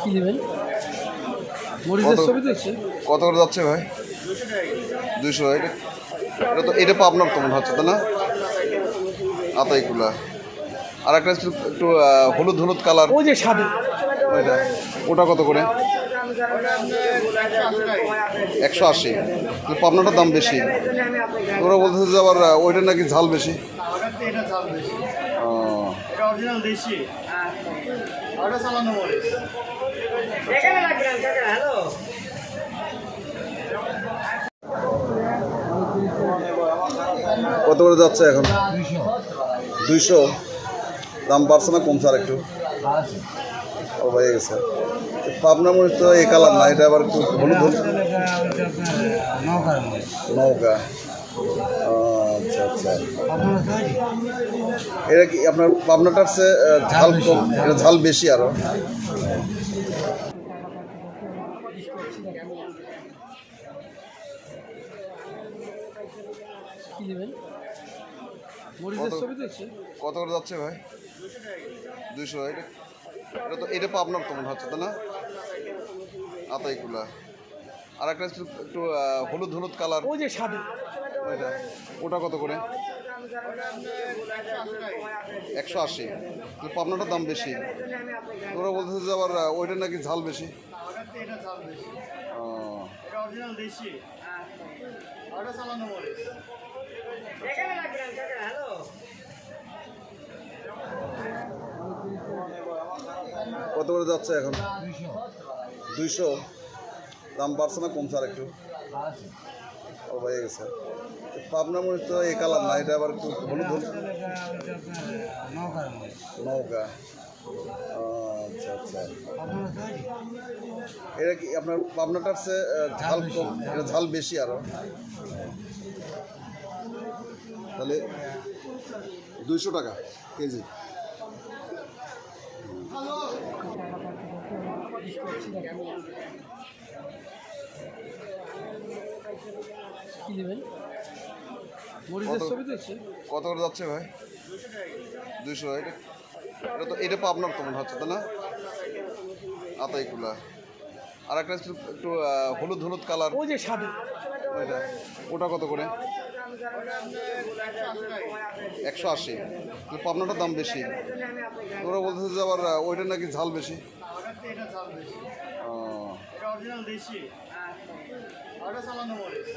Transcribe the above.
কি নেবেন? মরিচের ছবি দেখছি। কত করে যাচ্ছে ভাই? 200। এটা তো এটা আপনার তো মনে হচ্ছে, তাই না? আতাইকুলা। আর একটা একটু হলুদ হলুদ কালার, ওই যে সাদা ওইটা, ওটা কত করে? 180। পাবনাটার দাম বেশি। ওরা বলতেছে যে আবার ওইটা নাকি ঝাল বেশি। কত করে যাচ্ছে এখন? 200। দাম বাড়ছে না কমছে আর একটু? ও হয়ে গেছে। পাবনা মরিচ তো এই কালার না, এটা আবার একটু হলুদ হলুদ। নৌকা। আচ্ছা আচ্ছা। এটা কি আপনার পাবনাটার চেয়ে ঝাল কম, এটা ঝাল বেশি আরো? কি নেবেন? মরিচের ছবি দেখছি। কত করে যাচ্ছে ভাই? 200। এটা তো এটা পাবনার তো মনে হচ্ছে, তাই না? আতাইকুলা। আর একটা একটু হলুদ হলুদ কালার, ওই যে সাদা ওইটা, ওটা কত করে? 180। পাবনাটার দাম বেশি। ওরা বলতেছে যে আবার ওইটা নাকি ঝাল বেশি। কত করে যাচ্ছে এখন? 200। দাম বাড়ছে না কমছে আর একটু? ও হয়ে গেছে। পাবনা মরিচ তো এই কালার না, এটা আবার একটু হলুদ হলুদ। নৌকা। আচ্ছা আচ্ছা। এটা কি আপনার পাবনাটার চেয়ে ঝাল কম, এটা ঝাল বেশি আরো? তাহলে 200 টাকা কেজি। কি নেবেন? মরিচের ছবি দেখছি। কত করে যাচ্ছে ভাই? 200। এটা তো এটা পাবনার তো মনে হচ্ছে, তাই না? আতাইকুলা। আর একটা একটু হলুদ হলুদ কালার, ওই যে সাদা ওইটা, ওটা কত করে? 180। পাবনাটার দাম বেশি। ওরা বলতেছে যে আবার ওইটা নাকি ঝাল বেশি। দেশি আর চালানো মরিচ।